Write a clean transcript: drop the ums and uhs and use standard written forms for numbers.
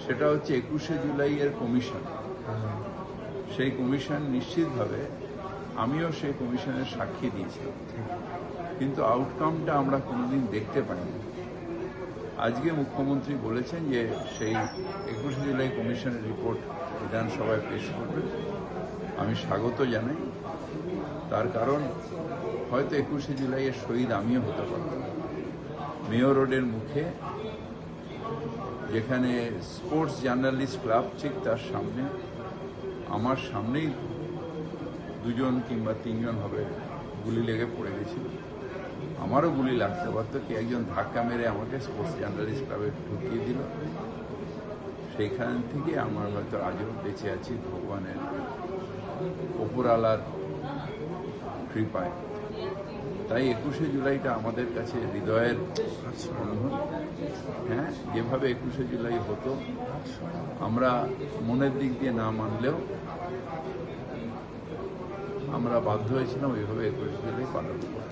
সেটা হচ্ছে 21শে জুলাইয়ের কমিশন। সেই কমিশন নিশ্চিতভাবে আমিও সেই কমিশনের সাক্ষী দিয়েছিলাম, কিন্তু আউটকামটা আমরা কোনোদিন দেখতে পাইনি। আজকে মুখ্যমন্ত্রী বলেছেন যে সেই 21শে জুলাই কমিশনের রিপোর্ট বিধানসভায় পেশ করবেন। আমি স্বাগত জানাই, তার কারণ হয়তো 21শে জুলাইয়ের শহীদ আমিও হতে পারতাম। মেয়র রোডের মুখে, যেখানে স্পোর্টস জার্নালিস্ট ক্লাব, ঠিক তার সামনে, আমার সামনেই 2জন কিংবা 3জন হবে গুলি লেগে পড়ে গেছিল। আমারও গুলি লাগতে পারতো, কি একজন ধাক্কা মেরে আমাকে স্পোর্টস জার্নালিস্ট ক্লাবে ঢুকিয়ে দিল। সেইখান থেকে আমার হয়তো আজও বেঁচে আছি ভগবানের ওপরালার কৃপায়। তাই 21শে জুলাইটা আমাদের কাছে হৃদয়ের বন্ধন। হ্যাঁ, যেভাবে 21শে জুলাই হতো আমরা মনের দিক দিয়ে না মানলেও আমরা বাধ্য হয়েছিলাম ওইভাবে 21শে জুলাই পালন করতে।